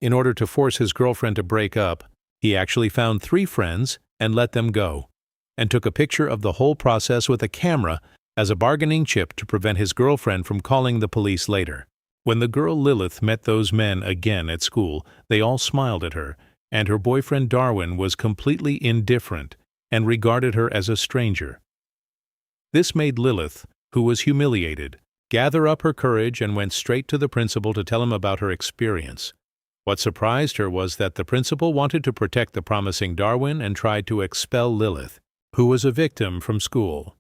In order to force his girlfriend to break up, he actually found 3 friends and let them go, and took a picture of the whole process with a camera as a bargaining chip to prevent his girlfriend from calling the police later. When the girl Lilith met those men again at school, they all smiled at her, and her boyfriend Darwin was completely indifferent and regarded her as a stranger. This made Lilith, who was humiliated, gather up her courage and went straight to the principal to tell him about her experience. What surprised her was that the principal wanted to protect the promising Darwin and tried to expel Lilith, who was a victim, from school.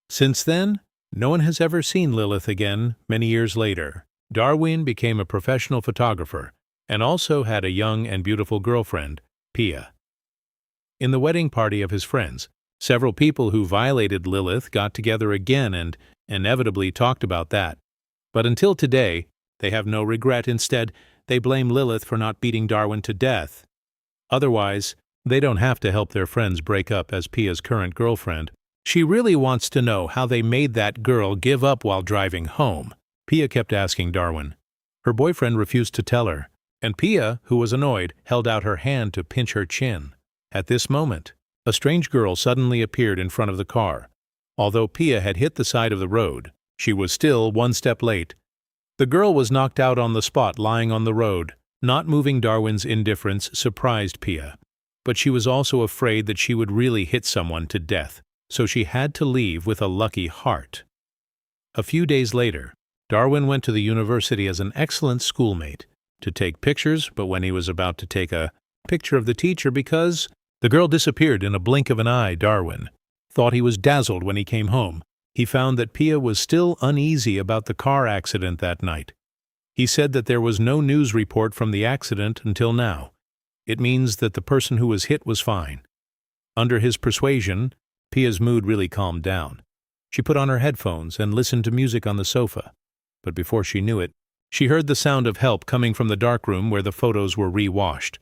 Since then, no one has ever seen Lilith again. Many years later, Darwin became a professional photographer and also had a young and beautiful girlfriend, Pia. In the wedding party of his friends, several people who violated Lilith got together again and inevitably talked about that. But until today, they have no regret. Instead, they blame Lilith for not beating Darwin to death. Otherwise, they don't have to help their friends break up as Pia's current girlfriend. She really wants to know how they made that girl give up while driving home. Pia kept asking Darwin. Her boyfriend refused to tell her, and Pia, who was annoyed, held out her hand to pinch her chin. At this moment, a strange girl suddenly appeared in front of the car. Although Pia had hit the side of the road, she was still 1 step late. The girl was knocked out on the spot, lying on the road. Not moving. Darwin's indifference surprised Pia, but she was also afraid that she would really hit someone to death, so she had to leave with a lucky heart. A few days later, Darwin went to the university as an excellent schoolmate to take pictures, but when he was about to take a picture of the teacher because the girl disappeared in a blink of an eye, Darwin thought he was dazzled when he came home. He found that Pia was still uneasy about the car accident that night. He said that there was no news report from the accident until now. It means that the person who was hit was fine. Under his persuasion, Pia's mood really calmed down. She put on her headphones and listened to music on the sofa. But before she knew it, she heard the sound of help coming from the darkroom where the photos were re-washed.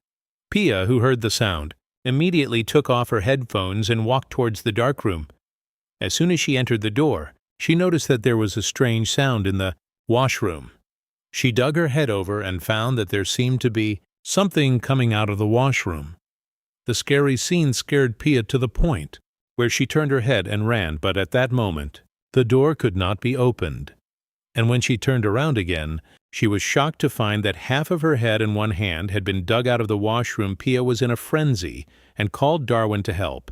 Pia, who heard the sound, immediately took off her headphones and walked towards the darkroom. As soon as she entered the door, she noticed that there was a strange sound in the washroom. She dug her head over and found that there seemed to be something coming out of the washroom. The scary scene scared Pia to the point where she turned her head and ran, but at that moment, the door could not be opened. And when she turned around again, she was shocked to find that half of her head and one hand had been dug out of the washroom. Pia was in a frenzy and called Darwin to help.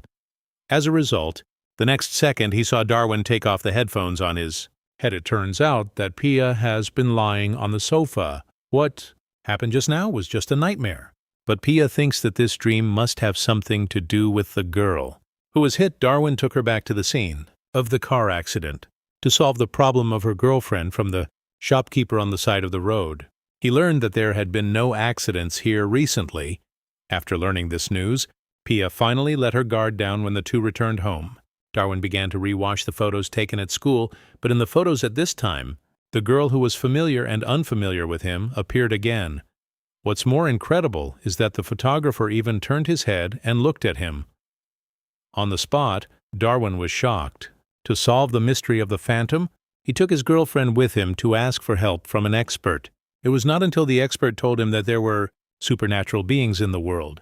As a result, the next second he saw Darwin take off the headphones on his head. It turns out that Pia has been lying on the sofa. What happened just now was just a nightmare. But Pia thinks that this dream must have something to do with the girl who was hit. Darwin took her back to the scene of the car accident to solve the problem of her girlfriend from the shopkeeper on the side of the road. He learned that there had been no accidents here recently. After learning this news, Pia finally let her guard down when the two returned home. Darwin began to rewash the photos taken at school, but in the photos at this time, the girl who was familiar and unfamiliar with him appeared again. What's more incredible is that the photographer even turned his head and looked at him. On the spot, Darwin was shocked. To solve the mystery of the phantom, he took his girlfriend with him to ask for help from an expert. It was not until the expert told him that there were supernatural beings in the world,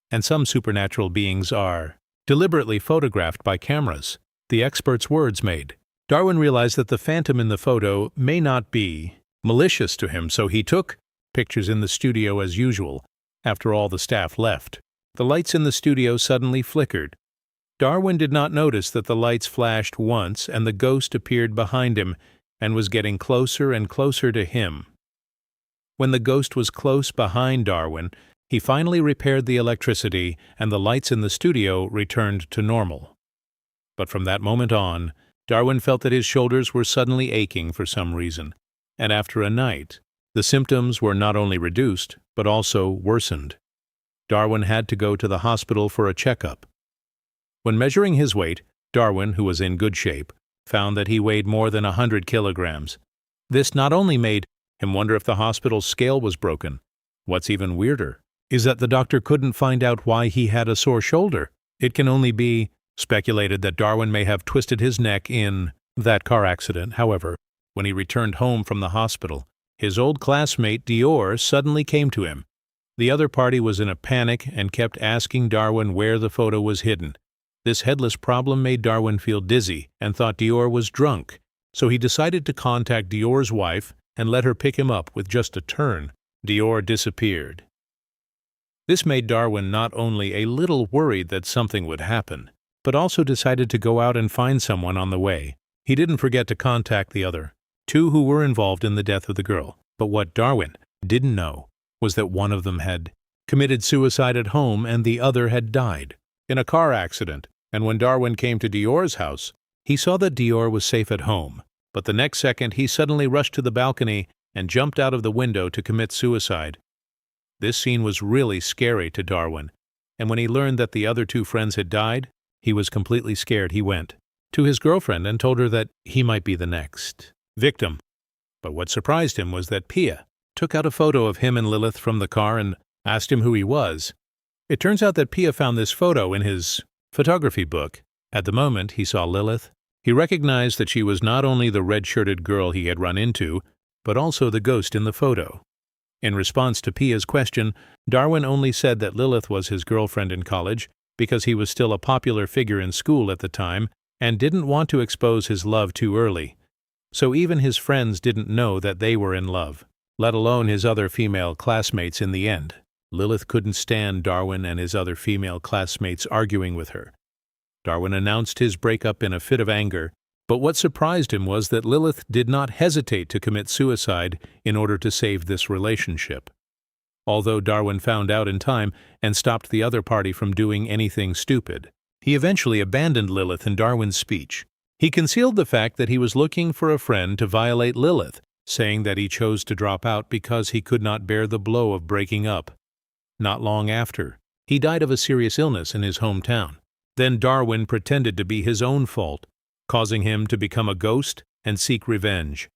and some supernatural beings are deliberately photographed by cameras. The expert's words made Darwin realize that the phantom in the photo may not be malicious to him, so he took pictures in the studio as usual. After all the staff left, the lights in the studio suddenly flickered. Darwin did not notice that the lights flashed once and the ghost appeared behind him and was getting closer and closer to him. When the ghost was close behind Darwin, he finally repaired the electricity and the lights in the studio returned to normal. But from that moment on, Darwin felt that his shoulders were suddenly aching for some reason, and after a night, the symptoms were not only reduced, but also worsened. Darwin had to go to the hospital for a checkup. When measuring his weight, Darwin, who was in good shape, found that he weighed more than 100 kilograms. This not only made him wonder if the hospital's scale was broken. What's even weirder is that the doctor couldn't find out why he had a sore shoulder. It can only be speculated that Darwin may have twisted his neck in that car accident. However, when he returned home from the hospital, his old classmate Dior suddenly came to him. The other party was in a panic and kept asking Darwin where the photo was hidden. This headless problem made Darwin feel dizzy and thought Dior was drunk, so he decided to contact Dior's wife and let her pick him up with just a turn. Dior disappeared. This made Darwin not only a little worried that something would happen, but also decided to go out and find someone on the way. He didn't forget to contact the other two who were involved in the death of the girl. But what Darwin didn't know was that one of them had committed suicide at home and the other had died in a car accident. And when Darwin came to Dior's house, he saw that Dior was safe at home. But the next second, he suddenly rushed to the balcony and jumped out of the window to commit suicide. This scene was really scary to Darwin, and when he learned that the other two friends had died, he was completely scared. He went to his girlfriend and told her that he might be the next victim. But what surprised him was that Pia took out a photo of him and Lilith from the car and asked him who he was. It turns out that Pia found this photo in his photography book. At the moment he saw Lilith, he recognized that she was not only the red-shirted girl he had run into, but also the ghost in the photo. In response to Pia's question, Darwin only said that Lilith was his girlfriend in college because he was still a popular figure in school at the time and didn't want to expose his love too early. So even his friends didn't know that they were in love, let alone his other female classmates in the end. Lilith couldn't stand Darwin and his other female classmates arguing with her. Darwin announced his breakup in a fit of anger, but what surprised him was that Lilith did not hesitate to commit suicide in order to save this relationship. Although Darwin found out in time and stopped the other party from doing anything stupid, he eventually abandoned Lilith in Darwin's speech. He concealed the fact that he was looking for a friend to violate Lilith, saying that he chose to drop out because he could not bear the blow of breaking up. Not long after, he died of a serious illness in his hometown. Then Darwin pretended to be his own fault, causing him to become a ghost and seek revenge.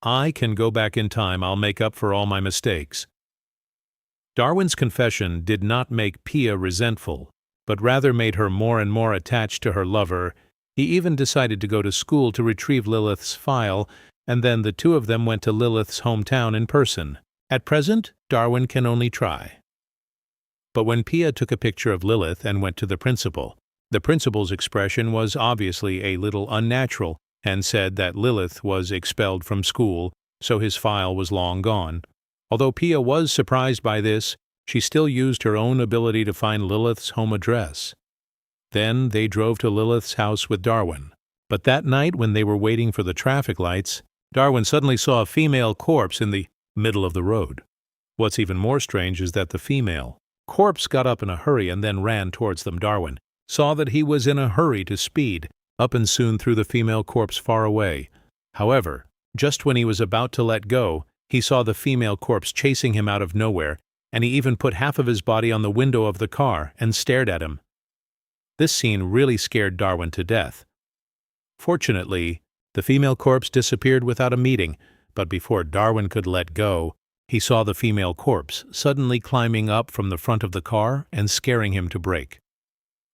I can go back in time, I'll make up for all my mistakes. Darwin's confession did not make Pia resentful, but rather made her more and more attached to her lover. He even decided to go to school to retrieve Lilith's file, and then the two of them went to Lilith's hometown in person. At present, Darwin can only try. But when Pia took a picture of Lilith and went to the principal's expression was obviously a little unnatural and said that Lilith was expelled from school, so his file was long gone. Although Pia was surprised by this, she still used her own ability to find Lilith's home address. Then they drove to Lilith's house with Darwin. But that night, when they were waiting for the traffic lights, Darwin suddenly saw a female corpse in the middle of the road. What's even more strange is that the female corpse got up in a hurry and then ran towards them. Darwin saw that he was in a hurry to speed up and soon threw the female corpse far away. However, just when he was about to let go, he saw the female corpse chasing him out of nowhere, and he even put half of his body on the window of the car and stared at him. This scene really scared Darwin to death. Fortunately, the female corpse disappeared without a meeting, but before Darwin could let go, he saw the female corpse suddenly climbing up from the front of the car and scaring him to brake.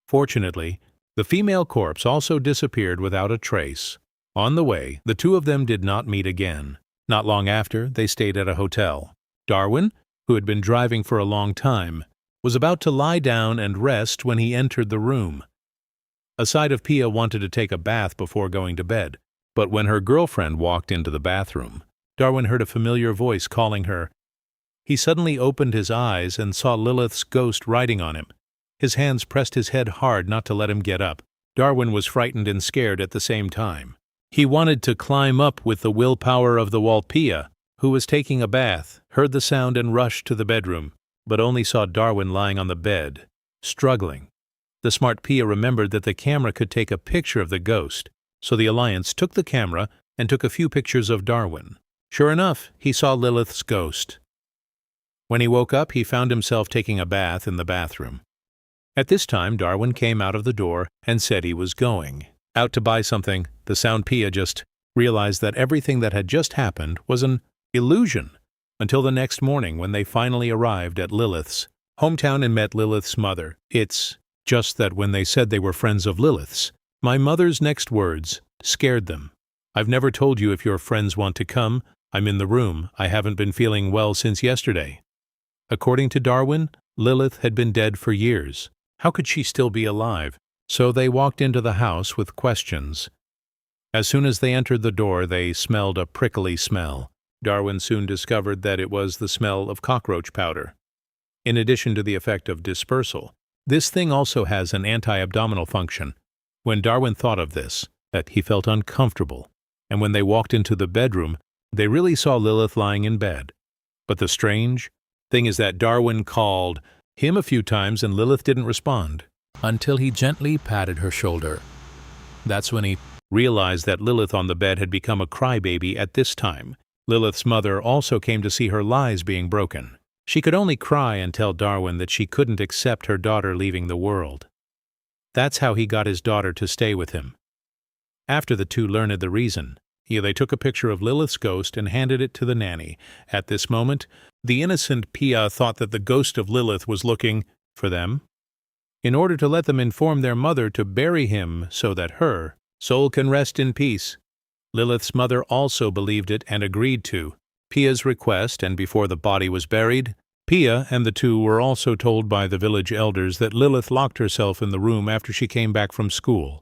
Fortunately, the female corpse also disappeared without a trace. On the way, the two of them did not meet again. Not long after, they stayed at a hotel. Darwin, who had been driving for a long time, was about to lie down and rest when he entered the room. Aside of Pia wanted to take a bath before going to bed, but when her girlfriend walked into the bathroom, Darwin heard a familiar voice calling her. He suddenly opened his eyes and saw Lilith's ghost riding on him. His hands pressed his head hard not to let him get up. Darwin was frightened and scared at the same time. He wanted to climb up with the willpower of the wall. Pia, who was taking a bath, heard the sound and rushed to the bedroom, but only saw Darwin lying on the bed, struggling. The smart Pia remembered that the camera could take a picture of the ghost, so the Alliance took the camera and took a few pictures of Darwin. Sure enough, he saw Lilith's ghost. When he woke up, he found himself taking a bath in the bathroom. At this time, Darwin came out of the door and said he was going out to buy something. The sound Pia just realized that everything that had just happened was an illusion until the next morning when they finally arrived at Lilith's hometown and met Lilith's mother. It's just that when they said they were friends of Lilith's, my mother's next words scared them. I've never told you if your friends want to come. I'm in the room. I haven't been feeling well since yesterday. According to Darwin, Lilith had been dead for years. How could she still be alive? So they walked into the house with questions. As soon as they entered the door, they smelled a prickly smell. Darwin soon discovered that it was the smell of cockroach powder. In addition to the effect of dispersal, this thing also has an anti-abdominal function. When Darwin thought of this, that he felt uncomfortable, and when they walked into the bedroom, they really saw Lilith lying in bed. But the strange thing is that Darwin called him a few times and Lilith didn't respond, until he gently patted her shoulder. That's when he realized that Lilith on the bed had become a crybaby at this time. Lilith's mother also came to see her lies being broken. She could only cry and tell Darwin that she couldn't accept her daughter leaving the world. That's how he got his daughter to stay with him. After the two learned the reason, they took a picture of Lilith's ghost and handed it to the nanny. At this moment, the innocent Pia thought that the ghost of Lilith was looking for them, in order to let them inform their mother to bury him so that her soul can rest in peace. Lilith's mother also believed it and agreed to Pia's request, and before the body was buried, Pia and the two were also told by the village elders that Lilith locked herself in the room after she came back from school.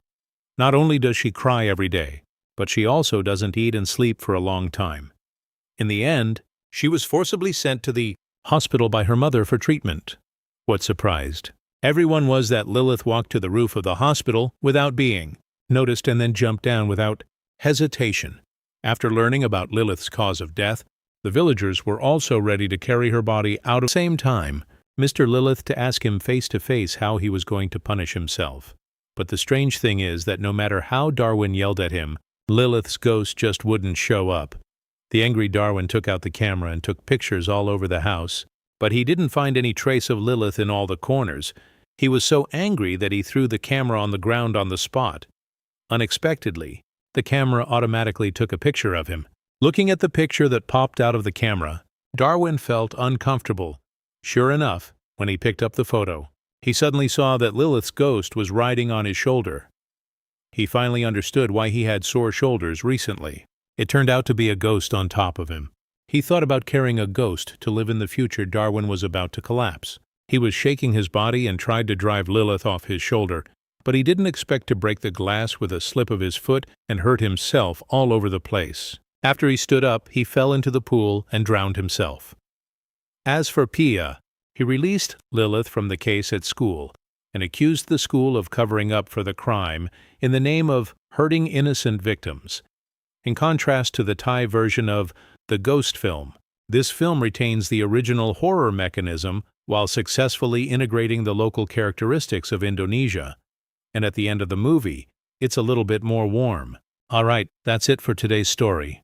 Not only does she cry every day, but she also doesn't eat and sleep for a long time. In the end, she was forcibly sent to the hospital by her mother for treatment. What surprised everyone was that Lilith walked to the roof of the hospital without being noticed and then jumped down without hesitation. After learning about Lilith's cause of death, the villagers were also ready to carry her body out at the same time, Mr. Lilith to ask him face to face how he was going to punish himself. But the strange thing is that no matter how Darwin yelled at him, Lilith's ghost just wouldn't show up. The angry Darwin took out the camera and took pictures all over the house, but he didn't find any trace of Lilith in all the corners. He was so angry that he threw the camera on the ground on the spot. Unexpectedly, the camera automatically took a picture of him. Looking at the picture that popped out of the camera, Darwin felt uncomfortable. Sure enough, when he picked up the photo, he suddenly saw that Lilith's ghost was riding on his shoulder. He finally understood why he had sore shoulders recently. It turned out to be a ghost on top of him. He thought about carrying a ghost to live in the future Darwin was about to collapse. He was shaking his body and tried to drive Lilith off his shoulder, but he didn't expect to break the glass with a slip of his foot and hurt himself all over the place. After he stood up, he fell into the pool and drowned himself. As for Pia, he released Lilith from the case at school and accused the school of covering up for the crime in the name of hurting innocent victims. In contrast to the Thai version of the Ghost film, this film retains the original horror mechanism while successfully integrating the local characteristics of Indonesia. And at the end of the movie, it's a little bit more warm. Alright, that's it for today's story.